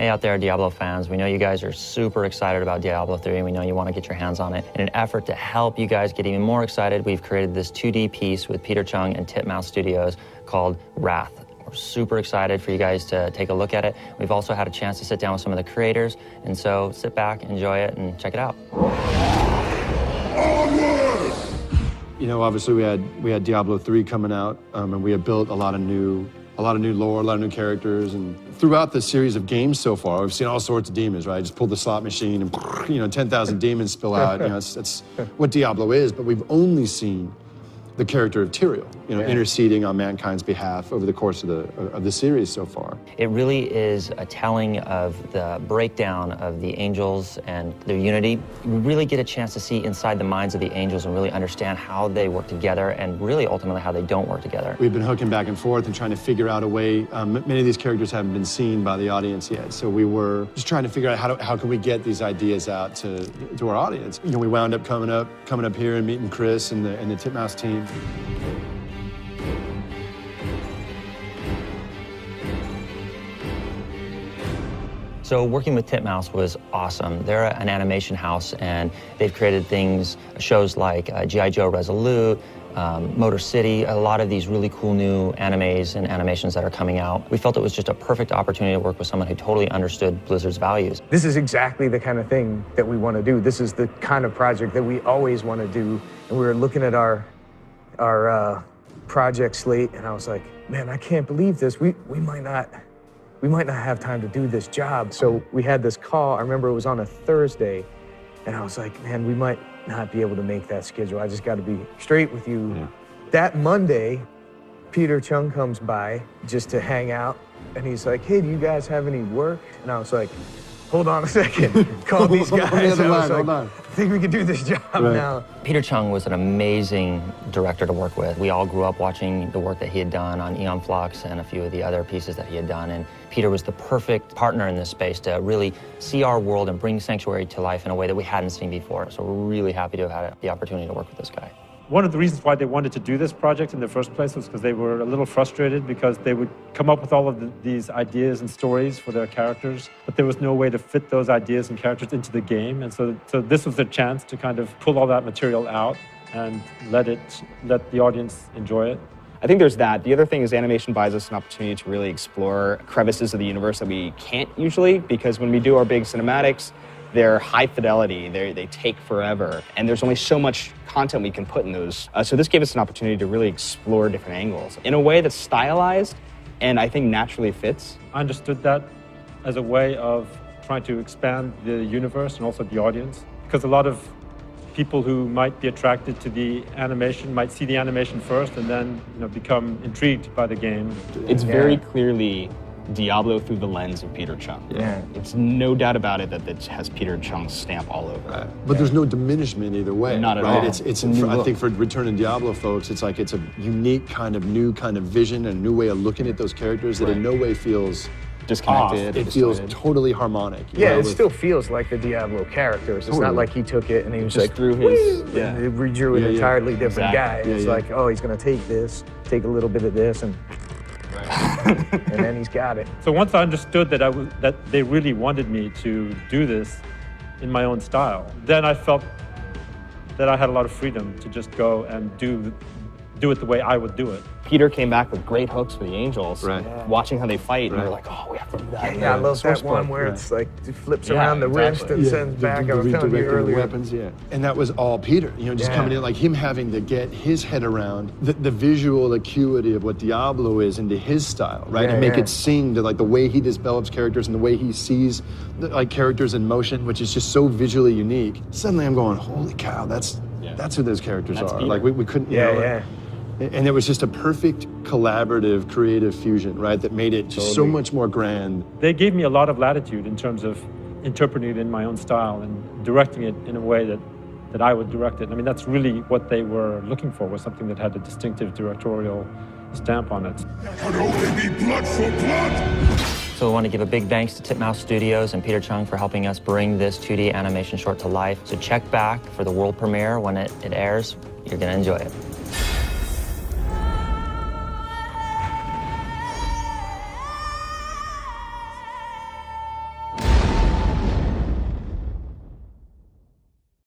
Hey out there, Diablo fans. We know you guys are super excited about Diablo 3, and we know you want to get your hands on it. In an effort to help you guys get even more excited, we've created this 2D piece with Peter Chung and Titmouse Studios called Wrath. We're super excited for you guys to take a look at it. We've also had a chance to sit down with some of the creators, and so sit back, enjoy it, and check it out. You know, obviously we had Diablo 3 coming out, and we had built a lot of new lore, a lot of new characters, and throughout the series of games so far, we've seen all sorts of demons, right? Just pull the slot machine and 10,000 demons spill out. You know, that's what Diablo is, but we've only seen the character of Tyrael, interceding on mankind's behalf over the course of the series so far. It really is a telling of the breakdown of the angels and their unity. We really get a chance to see inside the minds of the angels and really understand how they work together and really ultimately how they don't work together. We've been hooking back and forth and trying to figure out a way. Many of these characters haven't been seen by the audience yet, so we were just trying to figure out how can we get these ideas out to our audience. You know, we wound up coming up here and meeting Chris and the Titmouse team. So working with Titmouse was awesome. They're an animation house, and they've created shows like G.I. Joe Resolute, Motor City, a lot of these really cool new animes and animations that are coming out. We felt it was just a perfect opportunity to work with someone who totally understood Blizzard's values. This is exactly the kind of thing that we want to do. This is the kind of project that we always want to do. And we were looking at our project slate, and I was like, man, I can't believe this. We might not have time to do this job. So we had this call. I remember it was on a Thursday, and I was like, man, we might not be able to make that schedule. I just got to be straight with you. Yeah. That Monday, Peter Chung comes by just to hang out, and he's like, hey, do you guys have any work? And I was like, hold on a second. Call these guys. I think we can do this job now. Peter Chung was an amazing director to work with. We all grew up watching the work that he had done on Aeon Flux and a few of the other pieces that he had done. And Peter was the perfect partner in this space to really see our world and bring Sanctuary to life in a way that we hadn't seen before. So we're really happy to have had the opportunity to work with this guy. One of the reasons why they wanted to do this project in the first place was because they were a little frustrated because they would come up with all of these ideas and stories for their characters, but there was no way to fit those ideas and characters into the game. And so this was their chance to kind of pull all that material out and let the audience enjoy it. I think there's that. The other thing is animation buys us an opportunity to really explore crevices of the universe that we can't usually, because when we do our big cinematics, they're high fidelity, they take forever, and there's only so much content we can put in those. So this gave us an opportunity to really explore different angles in a way that's stylized and I think naturally fits. I understood that as a way of trying to expand the universe and also the audience, because a lot of people who might be attracted to the animation might see the animation first and then become intrigued by the game. It's very clearly Diablo through the lens of Peter Chung. Yeah. It's no doubt about it that it has Peter Chung's stamp all over it. But there's no diminishment either way. Not at all. I think for Return to Diablo folks, it's like it's a unique new kind of vision and a new way of looking at those characters that in no way feels disconnected. It feels totally harmonic. Yeah, it still feels like the Diablo characters. It's not like he took it and he was like, through his, and redrew an entirely different guy. It's like, oh, he's gonna take a little bit of this, and and then he's got it. So once I understood that they really wanted me to do this in my own style, then I felt that I had a lot of freedom to just go and do it the way I would do it. Peter came back with great hooks for the angels, right. Watching how they fight, and we're like, oh, we have to do that. Yeah, I love that one where it's like, it flips around the wrist and sends back. I was telling you earlier. Weapons, and that was all Peter, just coming in, like him having to get his head around the visual acuity of what Diablo is into his style, right? And make it sing to like the way he develops characters and the way he sees characters in motion, which is just so visually unique. Suddenly I'm going, holy cow, that's who those characters are. Peter. Like we couldn't, and it was just a perfect collaborative, creative fusion, right? That made it just so much more grand. They gave me a lot of latitude in terms of interpreting it in my own style and directing it in a way that I would direct it. I mean, that's really what they were looking for, was something that had a distinctive directorial stamp on it. Could only be blood for blood! So we want to give a big thanks to Titmouse Studios and Peter Chung for helping us bring this 2D animation short to life. So check back for the world premiere when it airs. You're going to enjoy it.